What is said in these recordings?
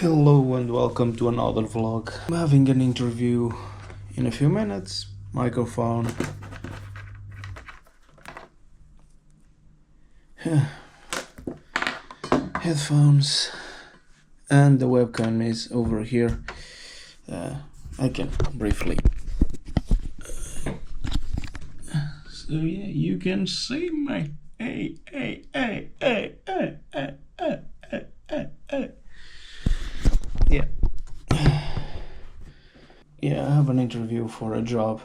Hello and welcome to another vlog. I'm having an interview in a few minutes. Microphone, headphones, and the webcam is over here. I can briefly. So yeah, you can see me. Hey. Yeah. Yeah, I have an interview for a job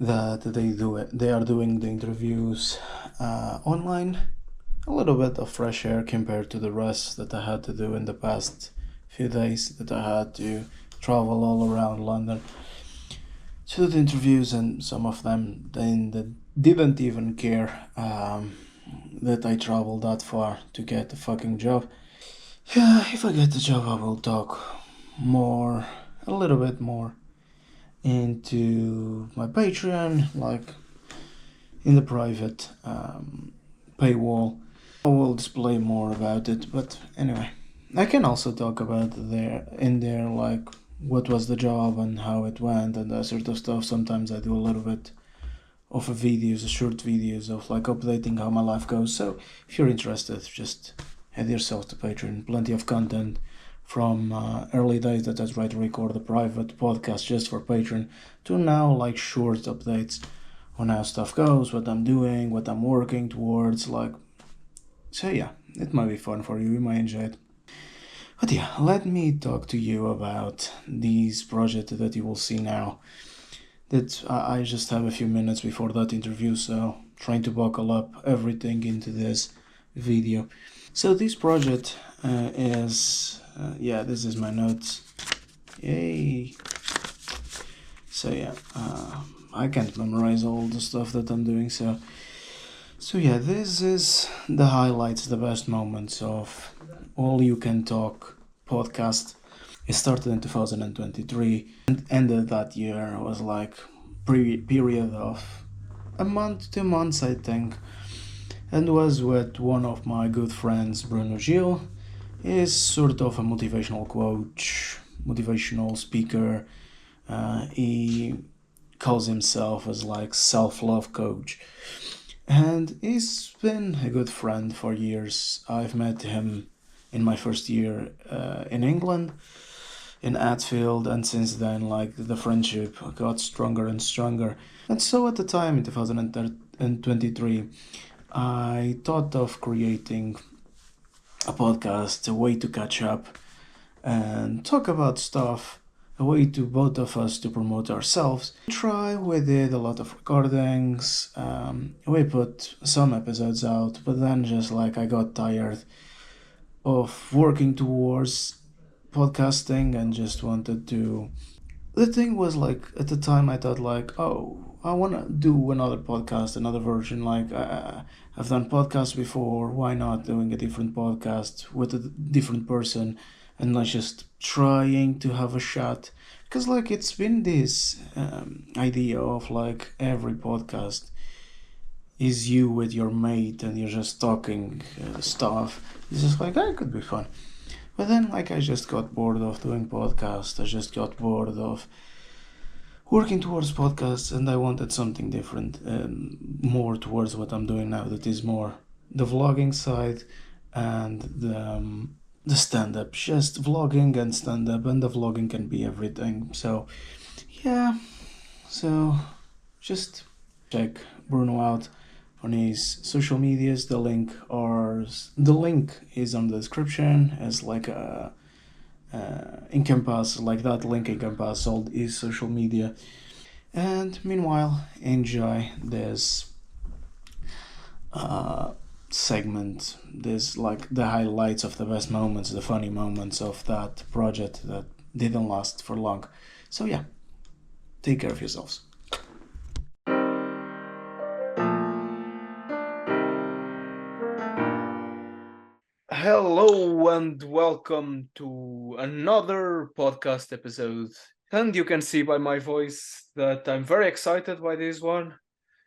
that they are doing the interviews online. A little bit of fresh air compared to the rest that I had to do in the past few days, that I had to travel all around London to do the interviews, and some of them they didn't even care that I traveled that far to get the fucking job. Yeah, if I get the job, I will talk more, a little bit more, into my Patreon, like in the private paywall. I will display more about it, but anyway, I can also talk about there like what was the job and how it went and that sort of stuff. Sometimes I do a little bit of short videos of like updating how my life goes. So if you're interested, just head yourself to Patreon. Plenty of content from early days that I tried to record a private podcast just for Patreon to now like short updates on how stuff goes, what I'm doing, what I'm working towards, like. So yeah, it might be fun for you, you might enjoy it. But yeah, let me talk to you about these projects that you will see now. That I just have a few minutes before that interview, so trying to buckle up everything into this video. So this project this is my notes. Yay! So yeah, I can't memorize all the stuff that I'm doing, so yeah, this is the highlights, the best moments of All You Can Talk podcast. It started in 2023 and ended that year. It was like period of a month, 2 months, I think, and was with one of my good friends, Bruno Gil. He's sort of a motivational coach, motivational speaker. He calls himself as like self-love coach. And he's been a good friend for years. I've met him in my first year in England, in Atfield, and since then, like, the friendship got stronger and stronger. And so at the time, in 2023, I thought of creating a podcast, a way to catch up and talk about stuff, a way to both of us to promote ourselves. We did a lot of recordings, we put some episodes out, but then just like I got tired of working towards podcasting and just wanted to. The thing was, like, at the time I thought like, oh, I want to do another podcast, another version. Like, I've done podcasts before, why not doing a different podcast with a different person and not just trying to have a shot? Because like it's been this idea of like every podcast is you with your mate and you're just talking stuff. It's just like, that could be fun. But then, like, I just got bored of doing podcasts. I just got bored of working towards podcasts, and I wanted something different, more towards what I'm doing now. That is more the vlogging side and the stand-up. Just vlogging and stand-up, and the vlogging can be everything. So, yeah. So, just check Bruno out on his social medias. The link is on the description as like a encompass, like that link encompass all his social media. And meanwhile, enjoy this segment, this like the highlights of the best moments, the funny moments of that project that didn't last for long. So yeah, take care of yourselves. Hello and welcome to another podcast episode. And you can see by my voice that I'm very excited by this one.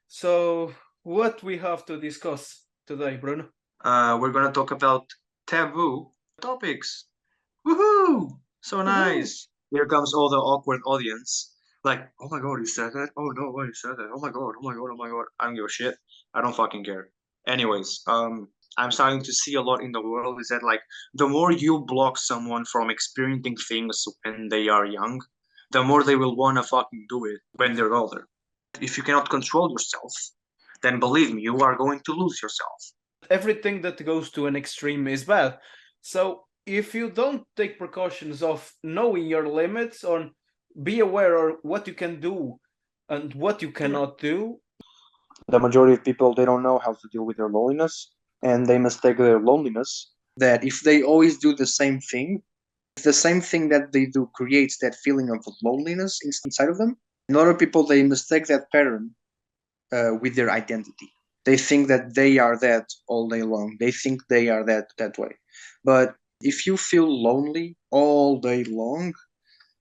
So, what we have to discuss today, Bruno? We're going to talk about taboo topics. Woohoo! So Woohoo! nice. Here comes all the awkward audience. Like, oh my god, you said that? Oh no, why you said that? Oh my god, oh my god, oh my god. I don't give a shit. I don't fucking care. Anyways, I'm starting to see a lot in the world is that like the more you block someone from experiencing things when they are young, the more they will wanna fucking do it when they're older. If you cannot control yourself, then believe me, you are going to lose yourself. Everything that goes to an extreme is bad. So if you don't take precautions of knowing your limits or be aware of what you can do and what you Yeah. cannot do. The majority of people, they don't know how to deal with their loneliness, and they mistake their loneliness that if they always do the same thing, if the same thing that they do creates that feeling of loneliness inside of them, and a lot of people, they mistake that pattern with their identity. They think that they are that all day long. They think they are that way. But if you feel lonely all day long,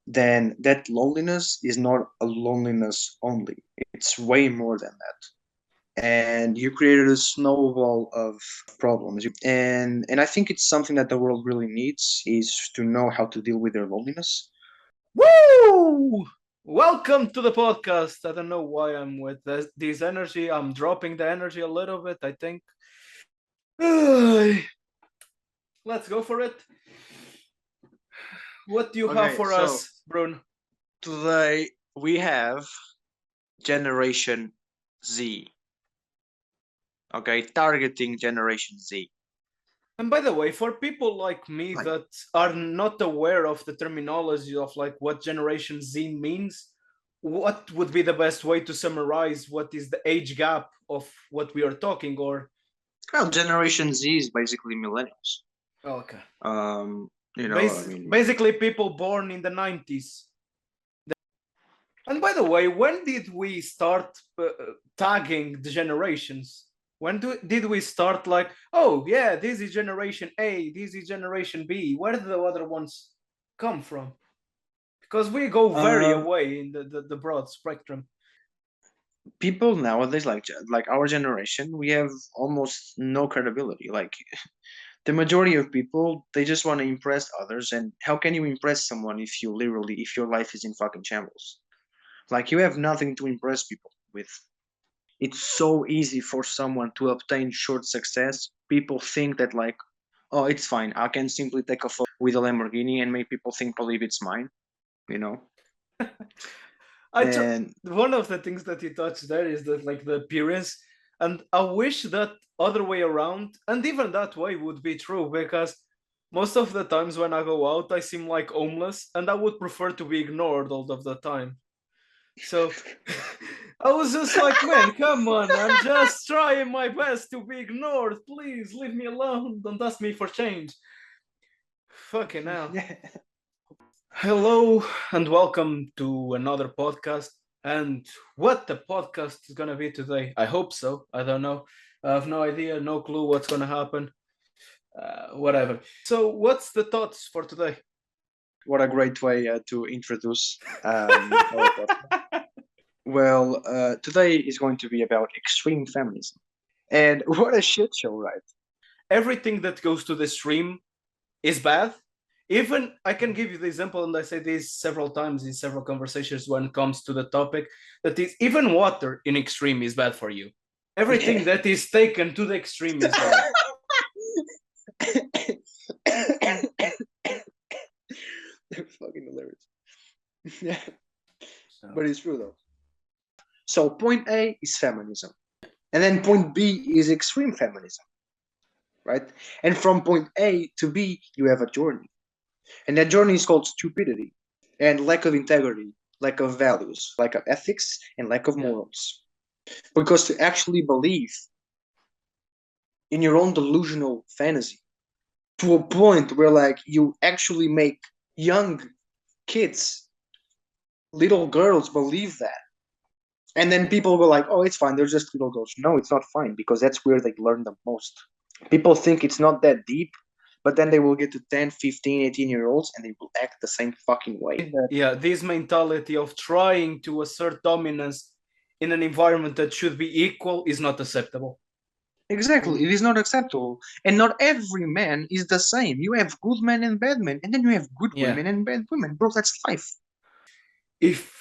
then that loneliness is not a loneliness only. It's way more than that. And you created a snowball of problems. And I think it's something that the world really needs is to know how to deal with their loneliness. Woo! Welcome to the podcast. I don't know why I'm with this energy. I'm dropping the energy a little bit, I think. Let's go for it. What do you have Okay, for so us, Brun? today we have Generation Z. Okay, targeting Generation Z. And by the way, for people like me Like, that are not aware of the terminology of like what Generation Z means, what would be the best way to summarize what is the age gap of what we are talking? Or well, Generation Z is basically millennials. okay, I mean, basically people born in the 90s. And by the way, when did we start tagging the generations? Did we start like, oh yeah, this is generation A, this is generation B? Where did the other ones come from? Because we go very um, away in the broad spectrum. people nowadays, like our generation, we have almost no credibility. Like the majority of people, they just want to impress others. And how can you impress someone if your life is in fucking shambles? Like you have nothing to impress people with. It's so easy for someone to obtain short success. People think that like, oh, it's fine. I can simply take a photo with a Lamborghini and make people believe it's mine, you know? And One of the things that you touched there is that like the appearance, and I wish that other way around, and even that way would be true because most of the times when I go out, I seem like homeless, and I would prefer to be ignored all of the time. So I was just like, man, come on, I'm just trying my best to be ignored. Please leave me alone. Don't ask me for change. Fucking hell. yeah. Hello and welcome to another podcast. And what the podcast is gonna be today? I hope so. I don't know. I have no idea, no clue what's gonna happen. Whatever. So, what's the thoughts for today? What a great way to introduce our podcast. Well, today is going to be about extreme feminism. And what a shit show, right? Everything that goes to the stream is bad. Even I can give you the example, and I say this several times in several conversations when it comes to the topic, that is even water in extreme is bad for you. Everything that is taken to the extreme is bad. They're fucking hilarious. Yeah, So, but it's true though. So point A is feminism, and then point B is extreme feminism, right? And from point A to B, you have a journey, and that journey is called stupidity and lack of integrity, lack of values, lack of ethics, and lack of yeah. morals. Because to actually believe in your own delusional fantasy to a point where like you actually make young kids, little girls believe that. And then people were like, oh, it's fine. They're just little girls. No, it's not fine because that's where they learn the most. People think it's not that deep, but then they will get to 10, 15, 18-year olds and they will act the same fucking way. Yeah, this mentality of trying to assert dominance in an environment that should be equal is not acceptable. Exactly, it is not acceptable. And not every man is the same. You have good men and bad men, and then you have good Yeah. women and bad women. Bro, that's life. If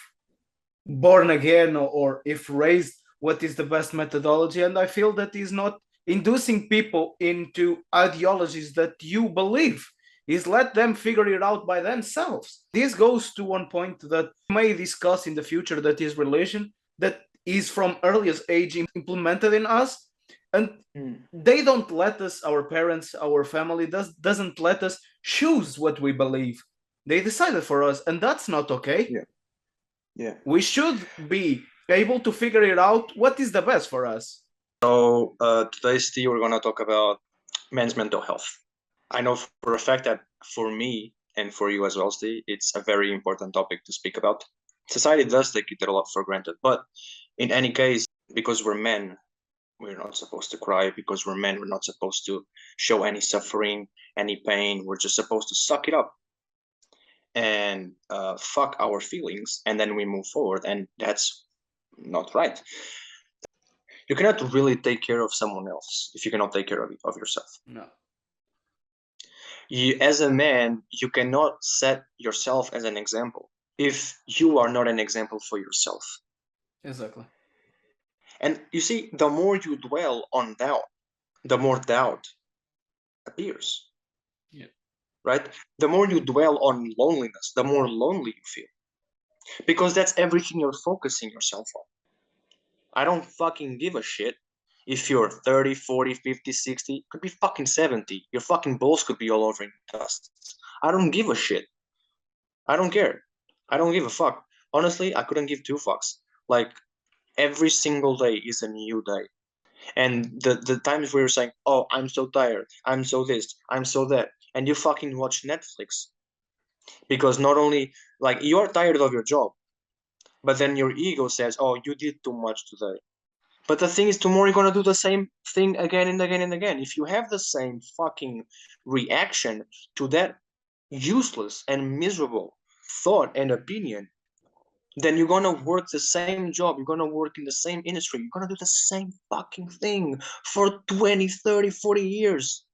born again or if raised, what is the best methodology? And I feel that is not inducing people into ideologies that you believe, is let them figure it out by themselves. This goes to one point that we may discuss in the future, that is religion, that is from earliest age implemented in us, and they don't let us, our parents, our family doesn't let us choose what we believe. They decided for us, and that's not okay. Yeah. Yeah. We should be able to figure it out what is the best for us. So today, Steve, we're gonna talk about men's mental health. I know for a fact that for me and for you as well, Steve, it's a very important topic to speak about. Society does take it a lot for granted, but in any case, because we're men, we're not supposed to cry. Because we're men, we're not supposed to show any suffering, any pain. We're just supposed to suck it up and fuck our feelings, and then we move forward. And that's not right. You cannot really take care of someone else if you cannot take care of yourself. No. You, as a man, you cannot set yourself as an example if you are not an example for yourself. Exactly. And you see, the more you dwell on doubt, the more doubt appears. Yeah. Right? The more you dwell on loneliness, the more lonely you feel. Because that's everything you're focusing yourself on. I don't fucking give a shit if you're 30, 40, 50, 60, could be fucking 70. Your fucking balls could be all over in dust. I don't give a shit. I don't care. I don't give a fuck. Honestly, I couldn't give two fucks. Like, every single day is a new day. And the times where you're saying, oh, I'm so tired, I'm so this, I'm so that, and you fucking watch Netflix. Because not only, like, you're tired of your job, but then your ego says, oh, you did too much today. But the thing is, tomorrow you're gonna do the same thing again and again and again. If you have the same fucking reaction to that useless and miserable thought and opinion, then you're gonna work the same job, you're gonna work in the same industry, you're gonna do the same fucking thing for 20, 30, 40 years.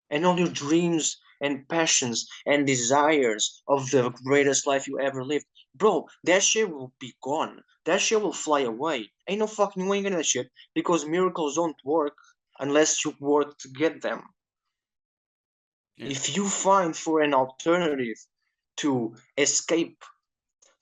And all your dreams and passions and desires of the greatest life you ever lived, bro, that shit will be gone. That shit will fly away. Ain't no fucking way getting that shit, because miracles don't work unless you work to get them. Yeah. If you find for an alternative to escape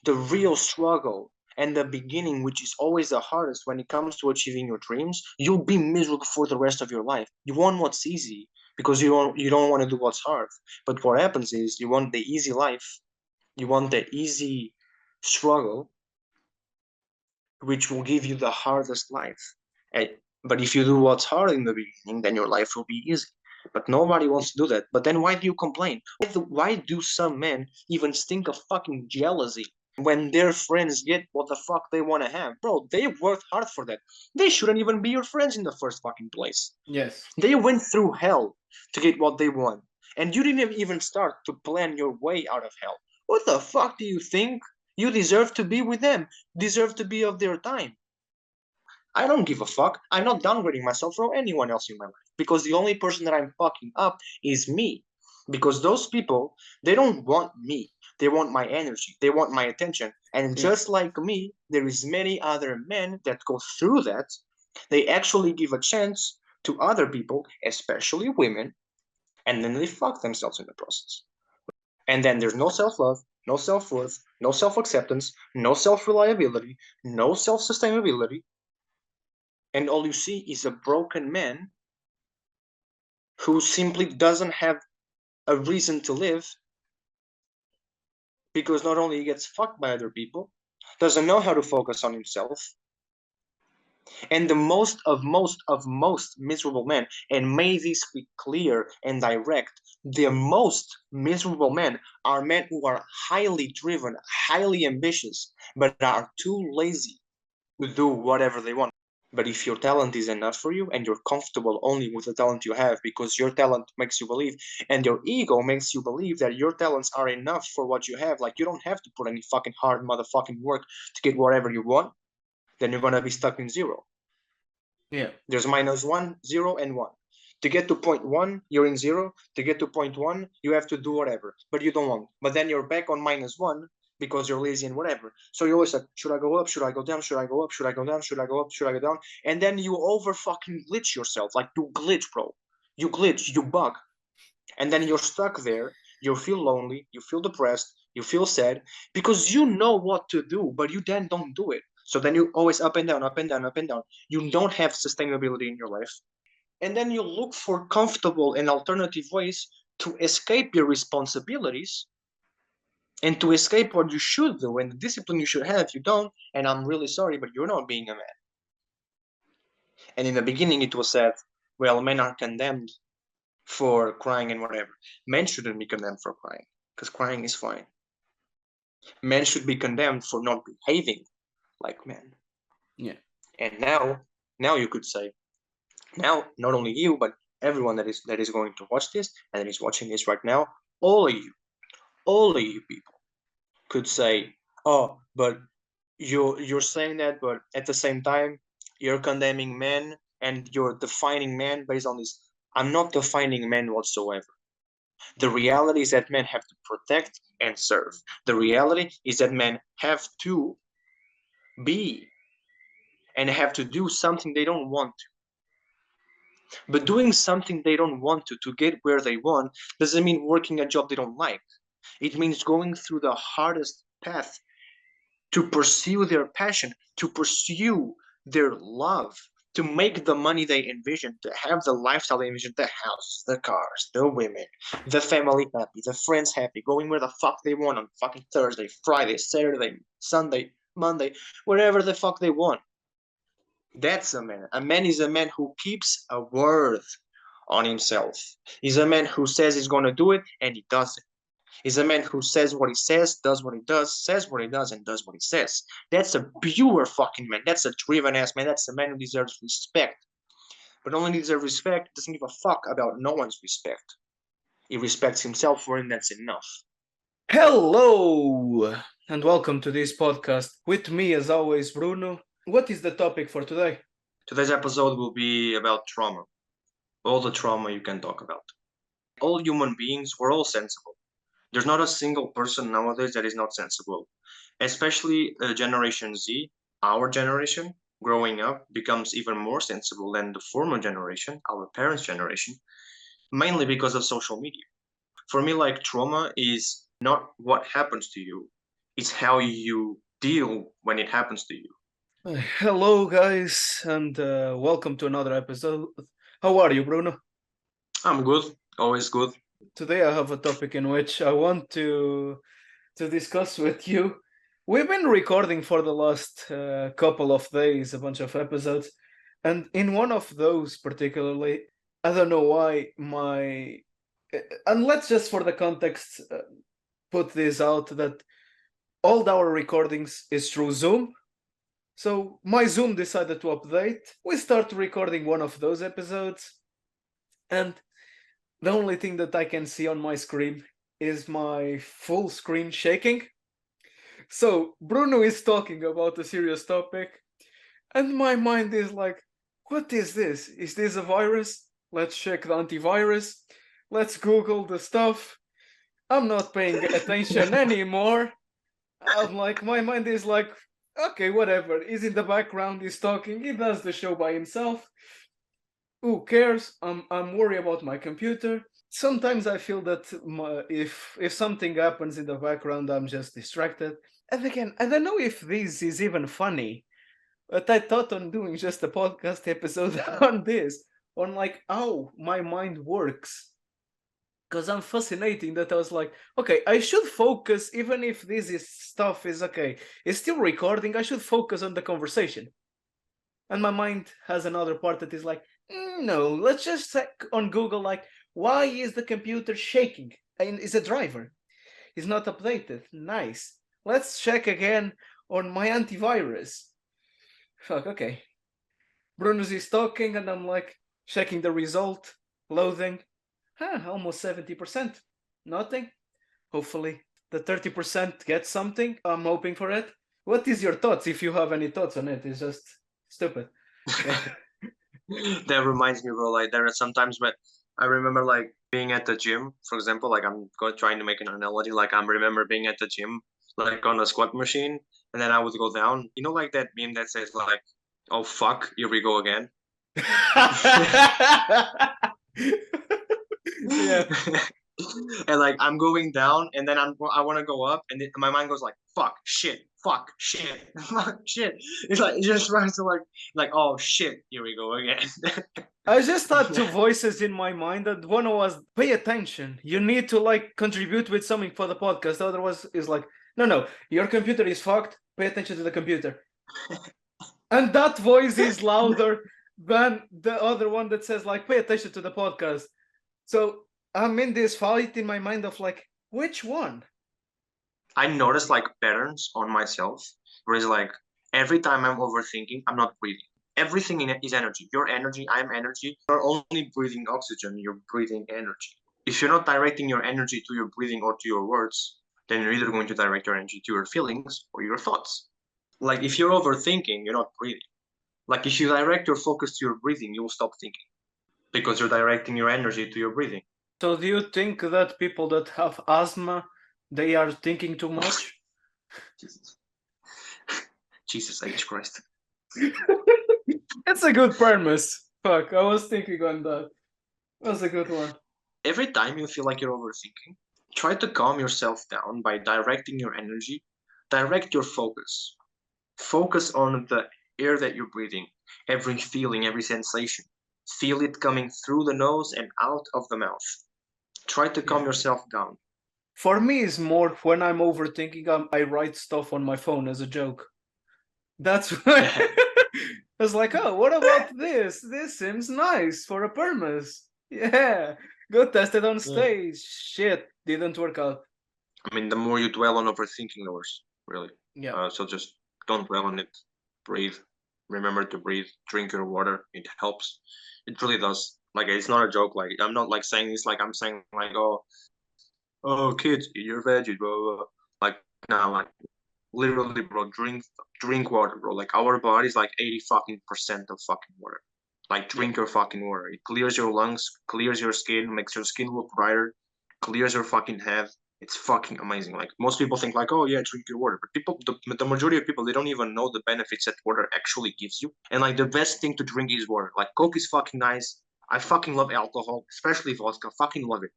the real struggle and the beginning, which is always the hardest when it comes to achieving your dreams, you'll be miserable for the rest of your life. You want what's easy because you don't want to do what's hard. But what happens is you want the easy life, you want the easy struggle, which will give you the hardest life. And, but if you do what's hard in the beginning, then your life will be easy. But nobody wants to do that. But then why do you complain? Why do some men even stink of fucking jealousy when their friends get what the fuck they want to have? Bro, they worked hard for that. They shouldn't even be your friends in the first fucking place. Yes. They went through hell to get what they want. And you didn't even start to plan your way out of hell. What the fuck do you think? You deserve to be with them, deserve to be of their time. I don't give a fuck. I'm not downgrading myself from anyone else in my life, because the only person that I'm fucking up is me. Because those people, they don't want me. They want my energy. They want my attention. And Yeah. just like me, there is many other men that go through that. They actually give a chance to other people, especially women, and then they fuck themselves in the process. And then there's no self love, no self worth, no self acceptance, no self reliability, no self sustainability. And all you see is a broken man who simply doesn't have a reason to live, because not only he gets fucked by other people, doesn't know how to focus on himself. And the most miserable men, and may this be clear and direct, the most miserable men are men who are highly driven, highly ambitious, but are too lazy to do whatever they want. But if your talent is enough for you and you're comfortable only with the talent you have because your talent makes you believe, and your ego makes you believe that your talents are enough for what you have, like you don't have to put any fucking hard motherfucking work to get whatever you want, then you're gonna be stuck in zero. Yeah. There's -1, 0, and 1. To get to point 1, you're in 0. To get to point 1, you have to do whatever, but you don't want. But then you're back on -1 because you're lazy and whatever. So you're always like, should I go up? Should I go down? Should I go up? Should I go down? Should I go up? Should I go down? And then you over fucking glitch yourself. Like, you glitch, bro. You glitch, you bug. And then you're stuck there. You feel lonely. You feel depressed. You feel sad because you know what to do, but you then don't do it. So then you always up and down, up and down, up and down. You don't have sustainability in your life. And then you look for comfortable and alternative ways to escape your responsibilities and to escape what you should do and the discipline you should have. You don't, and I'm really sorry, but you're not being a man. And in the beginning, it was said, well, men are condemned for crying and whatever. Men shouldn't be condemned for crying because crying is fine. Men should be condemned for not behaving like men. Yeah. And now you could say, now not only you, but everyone that is going to watch this and that is watching this right now, all of you people could say, oh, but you're saying that, but at the same time, you're condemning men and you're defining men based on this. I'm not defining men whatsoever. The reality is that men have to protect and serve. The reality is that men have to be and have to do something they don't want to. But doing something they don't want to get where they want doesn't mean working a job they don't like. It means going through the hardest path to pursue their passion, to pursue their love, to make the money they envision, to have the lifestyle they envision, the house, the cars, the women, the family happy, the friends happy, going where the fuck they want on fucking Thursday, Friday, Saturday, Sunday, Monday, wherever the fuck they want. That's a man. A man is a man who keeps a word on himself. He's a man who says he's going to do it and he does it. He's a man who says what he says, does what he does, says what he does, and does what he says. That's a pure fucking man. That's a driven ass man. That's a man who deserves respect. But not only deserves respect, doesn't give a fuck about no one's respect. He respects himself for him, that's enough. Hello, and welcome to this podcast. With me, as always, Bruno. What is the topic for today? Today's episode will be about trauma. All the trauma you can talk about. All human beings, we're all sensible. There's not a single person nowadays that is not sensible. Especially Generation Z, our generation, growing up, becomes even more sensible than the former generation, our parents' generation, mainly because of social media. For me, like, trauma is not what happens to you, it's how you deal when it happens to you. Hello, guys, and welcome to another episode. How are you, Bruno? I'm good, always good. Today, I have a topic in which I want to discuss with you. We've been recording for the last couple of days a bunch of episodes, and in one of those particularly, I don't know why and let's just for the context put this out that all our recordings is through Zoom. So my Zoom decided to update. We start recording one of those episodes, and the only thing that I can see on my screen is my full screen shaking. So Bruno is talking about a serious topic, and my mind is like, what is this? Is this a virus? Let's check the antivirus. Let's Google the stuff. I'm not paying attention anymore. I'm like, my mind is like, okay, whatever. He's in the background, he's talking, he does the show by himself. Who cares? I'm worried about my computer. Sometimes I feel that if something happens in the background, I'm just distracted. And again, I don't know if this is even funny, but I thought on doing just a podcast episode on this, on like how my mind works. Because I'm fascinating that I was like, okay, I should focus, even if stuff is okay, it's still recording, I should focus on the conversation. And my mind has another part that is like, no, let's just check on Google, like, why is the computer shaking? And is a driver. It's not updated. Nice. Let's check again on my antivirus. Fuck, okay. Bruno's is talking, and I'm like, checking the result, loading. Almost 70%. Nothing. Hopefully, the 30% gets something. I'm hoping for it. What is your thoughts, if you have any thoughts on it? It's just stupid. That reminds me, bro. Like there are sometimes when I remember like being at the gym, for example. Like trying to make an analogy. Like I remember being at the gym, like on a squat machine, and then I would go down. You know, like that meme that says like, "Oh fuck, here we go again." Yeah. And like I'm going down, and then I want to go up, and my mind goes like, "Fuck, shit, fuck, shit, fuck, shit." It's like it just runs to like, "Oh shit, here we go again." I just had two voices in my mind, and one was pay attention. You need to like contribute with something for the podcast. The other was is like, no, your computer is fucked. Pay attention to the computer. And that voice is louder than the other one that says like, pay attention to the podcast. So I'm in this fight in my mind of like, which one? I notice like patterns on myself, where it's like every time I'm overthinking, I'm not breathing. Everything in it is energy. You're energy, I'm energy. You're only breathing oxygen, you're breathing energy. If you're not directing your energy to your breathing or to your words, then you're either going to direct your energy to your feelings or your thoughts. Like if you're overthinking, you're not breathing. Like if you direct your focus to your breathing, you will stop thinking because you're directing your energy to your breathing. So do you think that people that have asthma, they are thinking too much? Jesus H. Christ. It's a good premise. Fuck, I was thinking on that. That's a good one. Every time you feel like you're overthinking, try to calm yourself down by directing your energy, direct your focus. Focus on the air that you're breathing, every feeling, every sensation. Feel it coming through the nose and out of the mouth. Try to calm yourself down. For me, it's more when I'm overthinking, I write stuff on my phone as a joke. That's why I was like, oh, what about this? This seems nice for a premise. Yeah, go test it on stage. Shit, didn't work out. I mean, the more you dwell on overthinking, the worse, really. Yeah. So just don't dwell on it. Breathe. Remember to breathe. Drink your water. It helps. It really does. Like, it's not a joke. Like, I'm not like saying this like I'm saying like, oh, kids, eat your veggies, bro. Like, no, like, literally, bro, drink water, bro. Like, our body's like 80% of fucking water. Like, drink your fucking water. It clears your lungs, clears your skin, makes your skin look brighter, clears your fucking head. It's fucking amazing. Like, most people think like, oh yeah, drink your water, but the majority of people, they don't even know the benefits that water actually gives you. And like, the best thing to drink is water. Like, Coke is fucking nice. I fucking love alcohol, especially vodka. Fucking love it.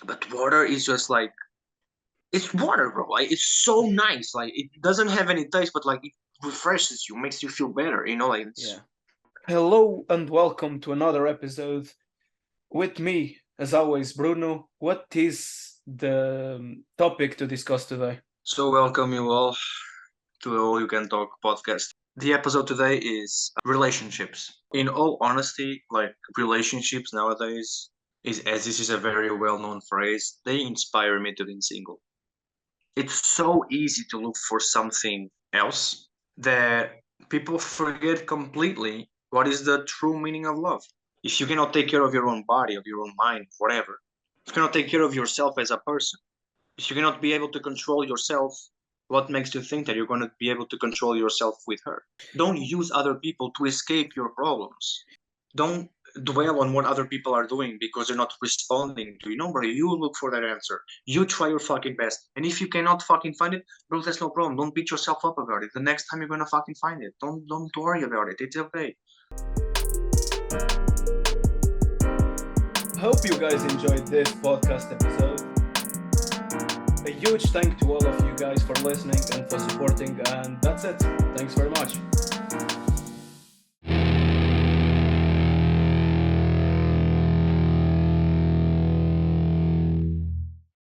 But water is just like, it's water, bro. Like it's so nice. Like it doesn't have any taste, but like it refreshes you, makes you feel better. You know, like it's... Yeah. Hello and welcome to another episode with me, as always, Bruno. What is the topic to discuss today? So welcome you all to the All You Can Talk podcast. The episode today is relationships. In all honesty, like relationships nowadays is, as this is a very well-known phrase, they inspire me to be single. It's so easy to look for something else that people forget completely what is the true meaning of love. If you cannot take care of your own body, of your own mind, whatever, if you cannot take care of yourself as a person, if you cannot be able to control yourself, what makes you think that you're going to be able to control yourself with her? Don't use other people to escape your problems. Don't dwell on what other people are doing because they're not responding to you. No, bro, you look for that answer. You try your fucking best. And if you cannot fucking find it, bro, that's no problem. Don't beat yourself up about it. The next time you're gonna fucking find it. Don't worry about it. It's okay. Hope you guys enjoyed this podcast episode. A huge thank to all of you guys for listening and for supporting, and that's it. Thanks very much.